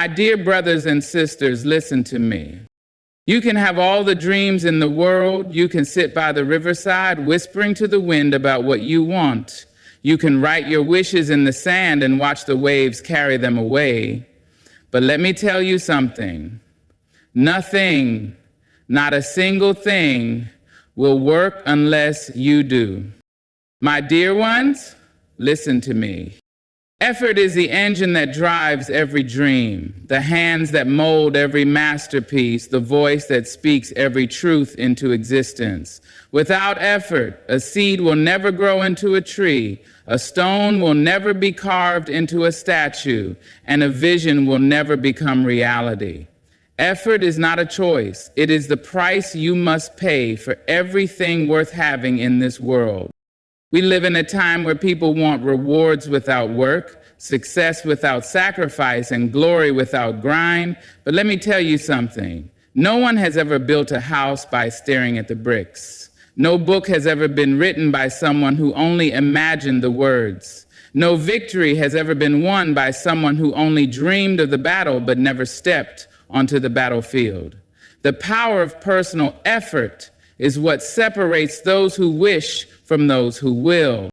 My dear brothers and sisters, listen to me. You can have all the dreams in the world. You can sit by the riverside whispering to the wind about what you want. You can write your wishes in the sand and watch the waves carry them away. But let me tell you something. Nothing, not a single thing, will work unless you do. My dear ones, listen to me. Effort is the engine that drives every dream, the hands that mold every masterpiece, the voice that speaks every truth into existence. Without effort, a seed will never grow into a tree, a stone will never be carved into a statue, and a vision will never become reality. Effort is not a choice. It is the price you must pay for everything worth having in this world. We live in a time where people want rewards without work, success without sacrifice, and glory without grind. But let me tell you something. No one has ever built a house by staring at the bricks. No book has ever been written by someone who only imagined the words. No victory has ever been won by someone who only dreamed of the battle but never stepped onto the battlefield. The power of personal effort is what separates those who wish from those who will.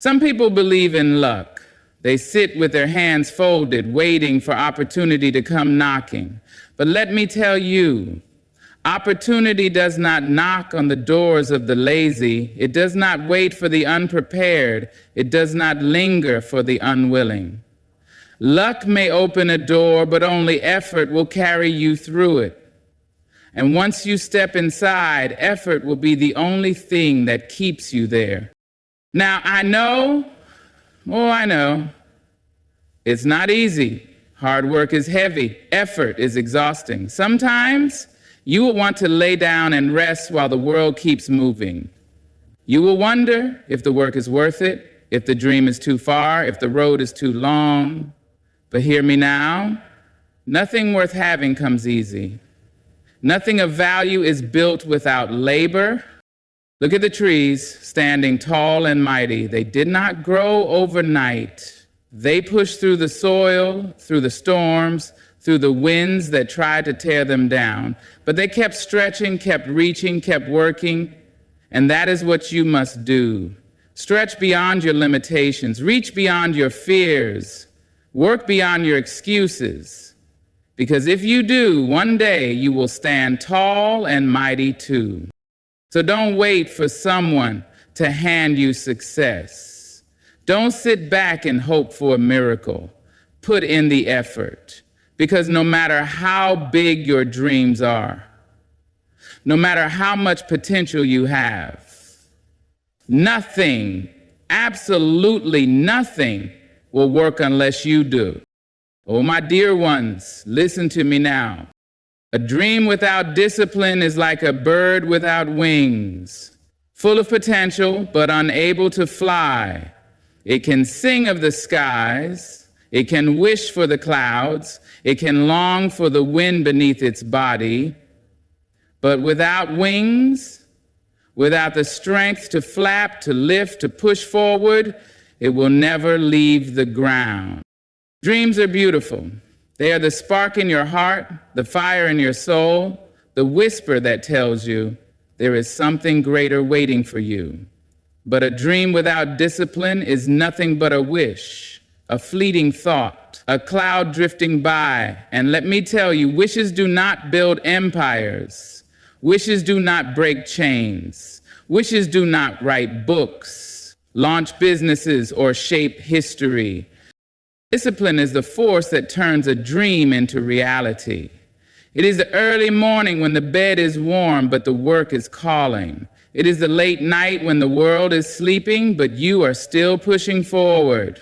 Some people believe in luck. They sit with their hands folded, waiting for opportunity to come knocking. But let me tell you, opportunity does not knock on the doors of the lazy. It does not wait for the unprepared. It does not linger for the unwilling. Luck may open a door, but only effort will carry you through it. And once you step inside, effort will be the only thing that keeps you there. Now, I know, it's not easy. Hard work is heavy. Effort is exhausting. Sometimes you will want to lay down and rest while the world keeps moving. You will wonder if the work is worth it, if the dream is too far, if the road is too long. But hear me now, nothing worth having comes easy. Nothing of value is built without labor. Look at the trees standing tall and mighty. They did not grow overnight. They pushed through the soil, through the storms, through the winds that tried to tear them down. But they kept stretching, kept reaching, kept working. And that is what you must do. Stretch beyond your limitations. Reach beyond your fears. Work beyond your excuses. Because if you do, one day you will stand tall and mighty too. So don't wait for someone to hand you success. Don't sit back and hope for a miracle. Put in the effort. Because no matter how big your dreams are, no matter how much potential you have, nothing, absolutely nothing, will work unless you do. Oh, my dear ones, listen to me now. A dream without discipline is like a bird without wings, full of potential but unable to fly. It can sing of the skies, it can wish for the clouds, it can long for the wind beneath its body, but without wings, without the strength to flap, to lift, to push forward, it will never leave the ground. Dreams are beautiful. They are the spark in your heart, the fire in your soul, the whisper that tells you there is something greater waiting for you. But a dream without discipline is nothing but a wish, a fleeting thought, a cloud drifting by. And let me tell you, wishes do not build empires. Wishes do not break chains. Wishes do not write books, launch businesses, or shape history. Discipline is the force that turns a dream into reality. It is the early morning when the bed is warm, but the work is calling. It is the late night when the world is sleeping, but you are still pushing forward.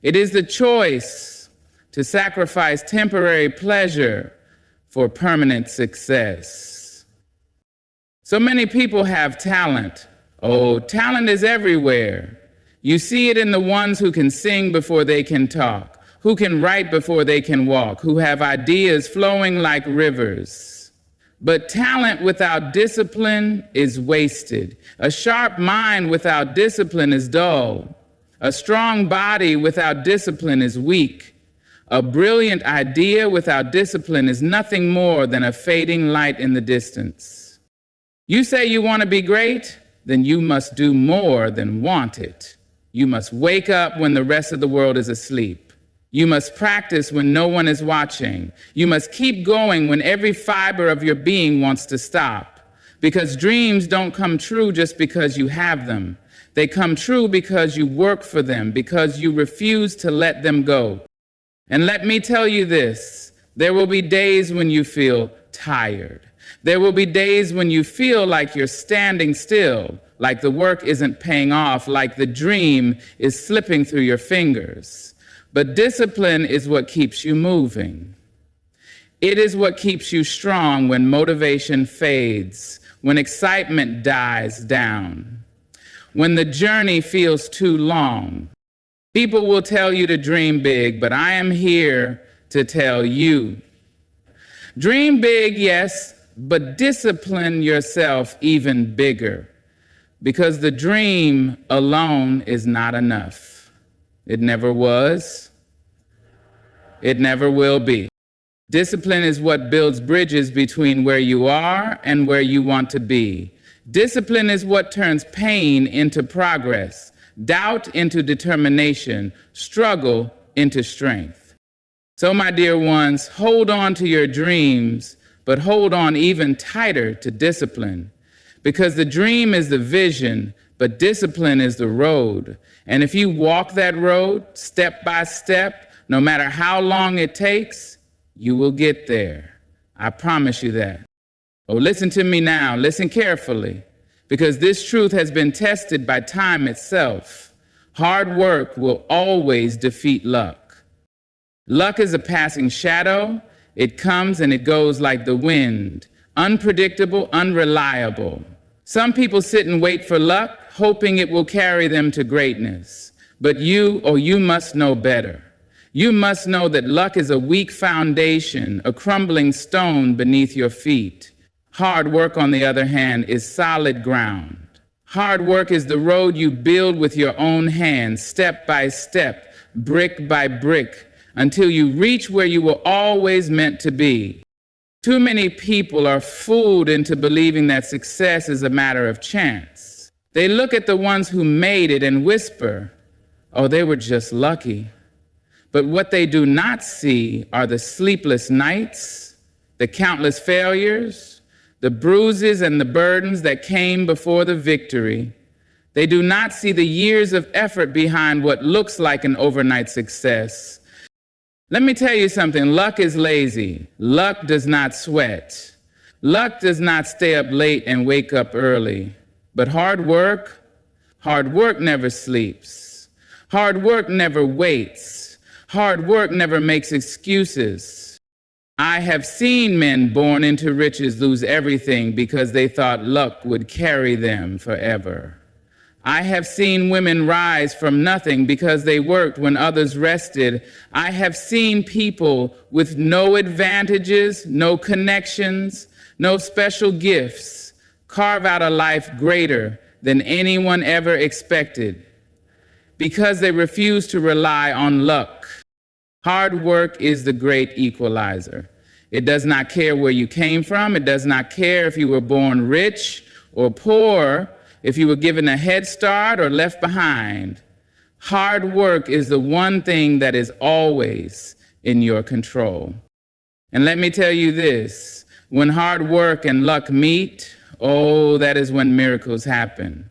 It is the choice to sacrifice temporary pleasure for permanent success. So many people have talent. Oh, talent is everywhere. You see it in the ones who can sing before they can talk, who can write before they can walk, who have ideas flowing like rivers. But talent without discipline is wasted. A sharp mind without discipline is dull. A strong body without discipline is weak. A brilliant idea without discipline is nothing more than a fading light in the distance. You say you want to be great? Then you must do more than want it. You must wake up when the rest of the world is asleep. You must practice when no one is watching. You must keep going when every fiber of your being wants to stop. Because dreams don't come true just because you have them. They come true because you work for them, because you refuse to let them go. And let me tell you this, there will be days when you feel tired. There will be days when you feel like you're standing still, like the work isn't paying off, like the dream is slipping through your fingers. But discipline is what keeps you moving. It is what keeps you strong when motivation fades, when excitement dies down, when the journey feels too long. People will tell you to dream big, but I am here to tell you. Dream big, yes, but discipline yourself even bigger, because the dream alone is not enough. It never was. It never will be. Discipline is what builds bridges between where you are and where you want to be. Discipline is what turns pain into progress, doubt into determination, struggle into strength. So, my dear ones, hold on to your dreams, but hold on even tighter to discipline. Because the dream is the vision, but discipline is the road. And if you walk that road step by step, no matter how long it takes, you will get there. I promise you that. Oh, listen to me now. Listen carefully. Because this truth has been tested by time itself. Hard work will always defeat luck. Luck is a passing shadow. It comes and it goes like the wind. Unpredictable, unreliable. Some people sit and wait for luck, hoping it will carry them to greatness. But you must know better. You must know that luck is a weak foundation, a crumbling stone beneath your feet. Hard work, on the other hand, is solid ground. Hard work is the road you build with your own hands, step by step, brick by brick, until you reach where you were always meant to be. Too many people are fooled into believing that success is a matter of chance. They look at the ones who made it and whisper, "Oh, they were just lucky." But what they do not see are the sleepless nights, the countless failures, the bruises and the burdens that came before the victory. They do not see the years of effort behind what looks like an overnight success. Let me tell you something, luck is lazy. Luck does not sweat. Luck does not stay up late and wake up early. But hard work never sleeps. Hard work never waits. Hard work never makes excuses. I have seen men born into riches lose everything because they thought luck would carry them forever. I have seen women rise from nothing because they worked when others rested. I have seen people with no advantages, no connections, no special gifts carve out a life greater than anyone ever expected because they refuse to rely on luck. Hard work is the great equalizer. It does not care where you came from. It does not care if you were born rich or poor, if you were given a head start or left behind. Hard work is the one thing that is always in your control. And let me tell you this, when hard work and luck meet, oh, that is when miracles happen.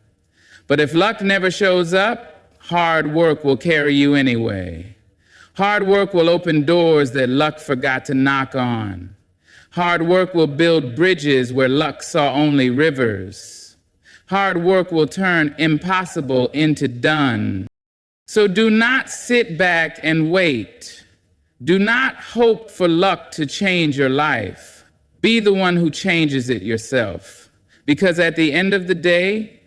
But if luck never shows up, hard work will carry you anyway. Hard work will open doors that luck forgot to knock on. Hard work will build bridges where luck saw only rivers. Hard work will turn impossible into done. So do not sit back and wait. Do not hope for luck to change your life. Be the one who changes it yourself. Because at the end of the day,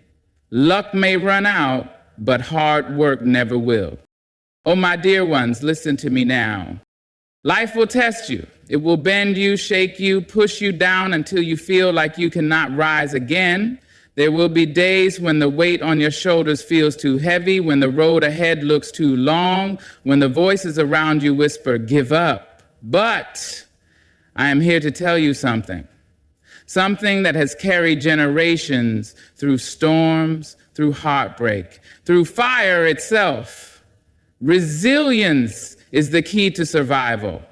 luck may run out, but hard work never will. Oh, my dear ones, listen to me now. Life will test you. It will bend you, shake you, push you down until you feel like you cannot rise again. There will be days when the weight on your shoulders feels too heavy, when the road ahead looks too long, when the voices around you whisper, give up. But I am here to tell you something. Something that has carried generations through storms, through heartbreak, through fire itself. Resilience is the key to survival.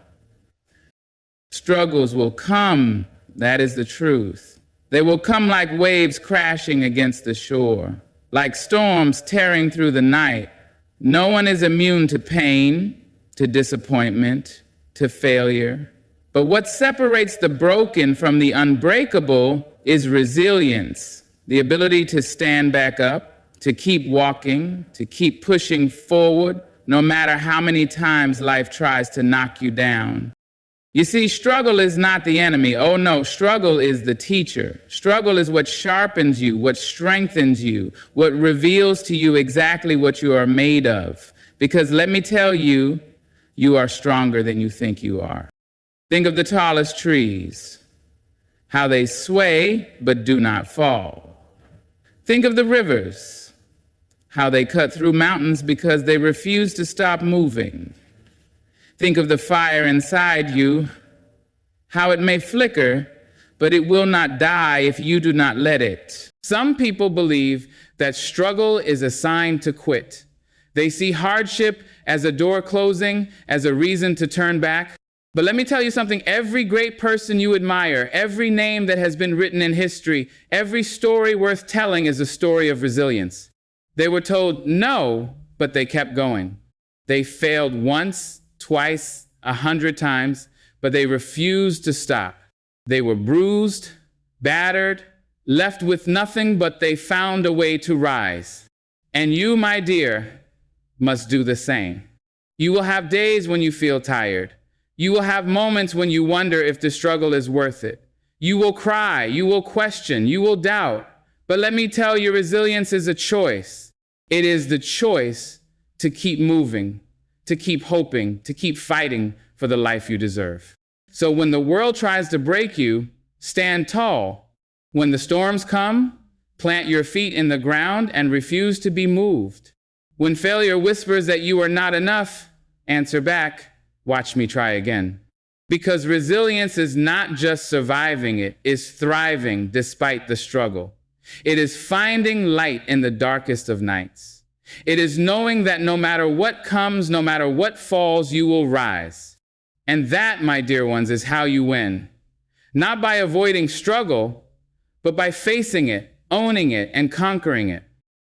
Struggles will come, that is the truth. They will come like waves crashing against the shore, like storms tearing through the night. No one is immune to pain, to disappointment, to failure. But what separates the broken from the unbreakable is resilience, the ability to stand back up, to keep walking, to keep pushing forward, no matter how many times life tries to knock you down. You see, struggle is not the enemy. Oh no, struggle is the teacher. Struggle is what sharpens you, what strengthens you, what reveals to you exactly what you are made of. Because let me tell you, you are stronger than you think you are. Think of the tallest trees, how they sway but do not fall. Think of the rivers, how they cut through mountains because they refuse to stop moving. Think of the fire inside you, how it may flicker, but it will not die if you do not let it. Some people believe that struggle is a sign to quit. They see hardship as a door closing, as a reason to turn back. But let me tell you something, every great person you admire, every name that has been written in history, every story worth telling is a story of resilience. They were told no, but they kept going. They failed once, twice, 100 times, but they refused to stop. They were bruised, battered, left with nothing, but they found a way to rise. And you, my dear, must do the same. You will have days when you feel tired. You will have moments when you wonder if the struggle is worth it. You will cry, you will question, you will doubt. But let me tell you, resilience is a choice. It is the choice to keep moving, to keep hoping, to keep fighting for the life you deserve. So when the world tries to break you, stand tall. When the storms come, plant your feet in the ground and refuse to be moved. When failure whispers that you are not enough, answer back, watch me try again. Because resilience is not just surviving, it is thriving despite the struggle. It is finding light in the darkest of nights. It is knowing that no matter what comes, no matter what falls, you will rise. And that, my dear ones, is how you win. Not by avoiding struggle, but by facing it, owning it, and conquering it.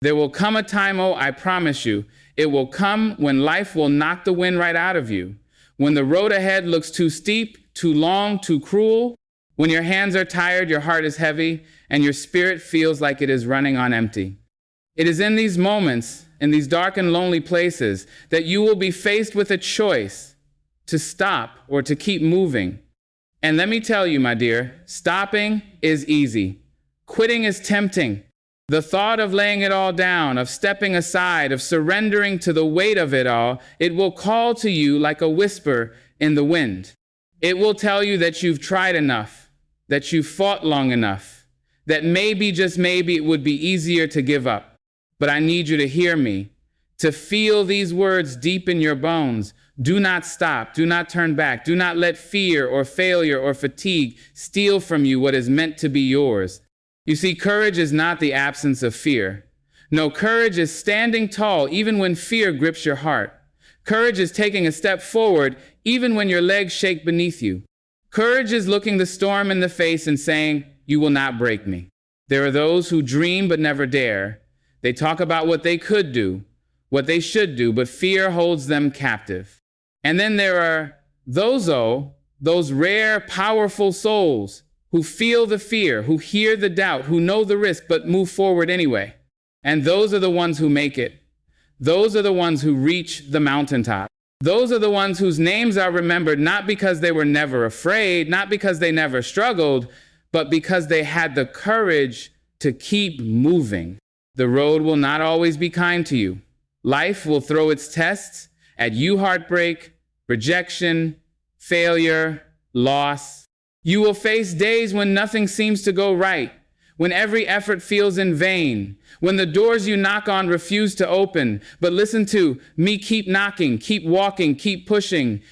There will come a time, oh, I promise you, it will come when life will knock the wind right out of you. When the road ahead looks too steep, too long, too cruel. When your hands are tired, your heart is heavy, and your spirit feels like it is running on empty. It is in these moments, in these dark and lonely places, that you will be faced with a choice to stop or to keep moving. And let me tell you, my dear, stopping is easy. Quitting is tempting. The thought of laying it all down, of stepping aside, of surrendering to the weight of it all, it will call to you like a whisper in the wind. It will tell you that you've tried enough, that you've fought long enough, that maybe, just maybe, it would be easier to give up. But I need you to hear me, to feel these words deep in your bones. Do not stop. Do not turn back. Do not let fear or failure or fatigue steal from you what is meant to be yours. You see, courage is not the absence of fear. No, courage is standing tall even when fear grips your heart. Courage is taking a step forward even when your legs shake beneath you. Courage is looking the storm in the face and saying, you will not break me. There are those who dream but never dare. They talk about what they could do, what they should do, but fear holds them captive. And then there are those rare, powerful souls who feel the fear, who hear the doubt, who know the risk, but move forward anyway. And those are the ones who make it. Those are the ones who reach the mountaintop. Those are the ones whose names are remembered not because they were never afraid, not because they never struggled, but because they had the courage to keep moving. The road will not always be kind to you. Life will throw its tests at you: heartbreak, rejection, failure, loss. You will face days when nothing seems to go right, when every effort feels in vain, when the doors you knock on refuse to open. But listen to me, keep knocking, keep walking, keep pushing,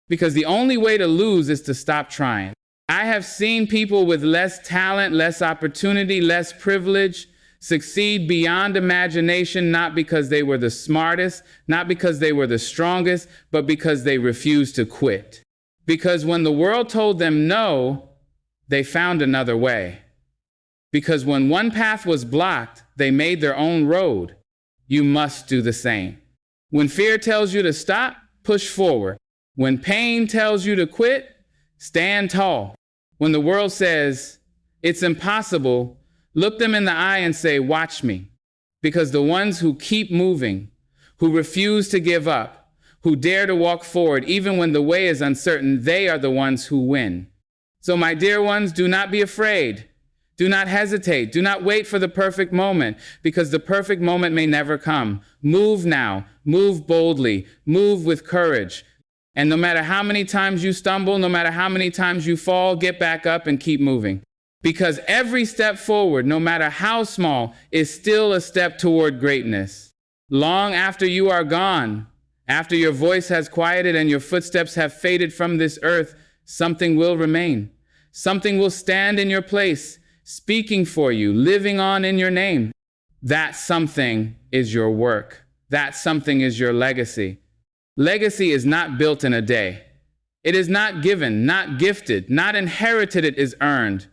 because the only way to lose is to stop trying. I have seen people with less talent, less opportunity, less privilege succeed beyond imagination, not because they were the smartest, not because they were the strongest, but because they refused to quit. Because when the world told them no, they found another way. Because when one path was blocked, they made their own road. You must do the same. When fear tells you to stop, push forward. When pain tells you to quit, stand tall. When the world says it's impossible, look them in the eye and say, watch me. Because the ones who keep moving, who refuse to give up, who dare to walk forward even when the way is uncertain, they are the ones who win. So my dear ones, do not be afraid. Do not hesitate. Do not wait for the perfect moment, because the perfect moment may never come. Move now. Move boldly. Move with courage. And no matter how many times you stumble, no matter how many times you fall, get back up and keep moving. Because every step forward, no matter how small, is still a step toward greatness. Long after you are gone, after your voice has quieted and your footsteps have faded from this earth, something will remain. Something will stand in your place, speaking for you, living on in your name. That something is your work. That something is your legacy. Legacy is not built in a day. It is not given, not gifted, not inherited, it is earned.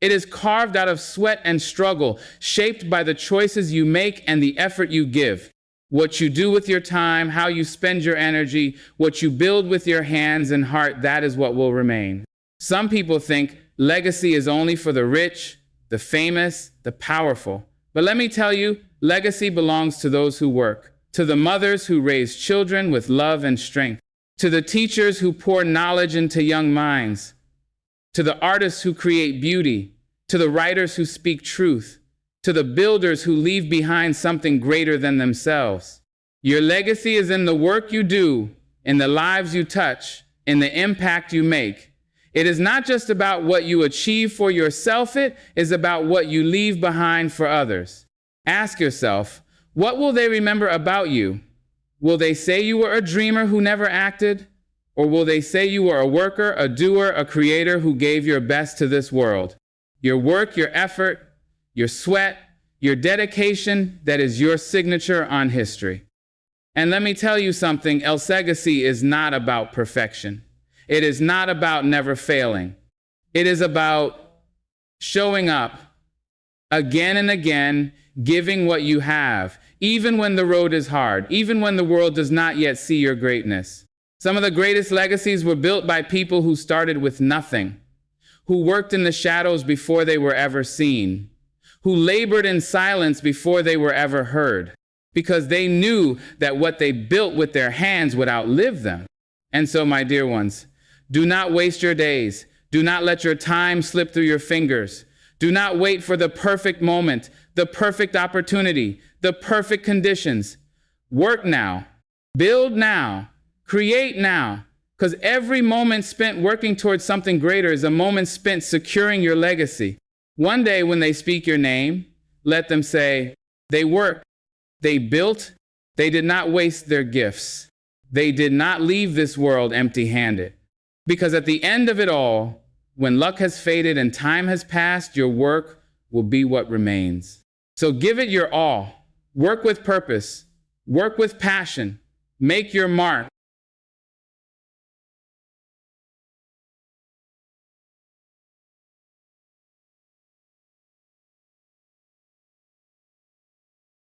It is carved out of sweat and struggle, shaped by the choices you make and the effort you give. What you do with your time, how you spend your energy, what you build with your hands and heart, that is what will remain. Some people think legacy is only for the rich, the famous, the powerful. But let me tell you, legacy belongs to those who work, to the mothers who raise children with love and strength, to the teachers who pour knowledge into young minds, to the artists who create beauty, to the writers who speak truth, to the builders who leave behind something greater than themselves. Your legacy is in the work you do, in the lives you touch, in the impact you make. It is not just about what you achieve for yourself, it is about what you leave behind for others. Ask yourself, what will they remember about you? Will they say you were a dreamer who never acted? Or will they say you were a worker, a doer, a creator who gave your best to this world? Your work, your effort, your sweat, your dedication, that is your signature on history. And let me tell you something, El Legacy is not about perfection. It is not about never failing. It is about showing up again and again, giving what you have, even when the road is hard, even when the world does not yet see your greatness. Some of the greatest legacies were built by people who started with nothing, who worked in the shadows before they were ever seen, who labored in silence before they were ever heard, because they knew that what they built with their hands would outlive them. And so, my dear ones, do not waste your days. Do not let your time slip through your fingers. Do not wait for the perfect moment, the perfect opportunity, the perfect conditions. Work now, build now, create now, because every moment spent working towards something greater is a moment spent securing your legacy. One day when they speak your name, let them say, they worked, they built, they did not waste their gifts. They did not leave this world empty-handed. Because at the end of it all, when luck has faded and time has passed, your work will be what remains. So give it your all. Work with purpose. Work with passion. Make your mark.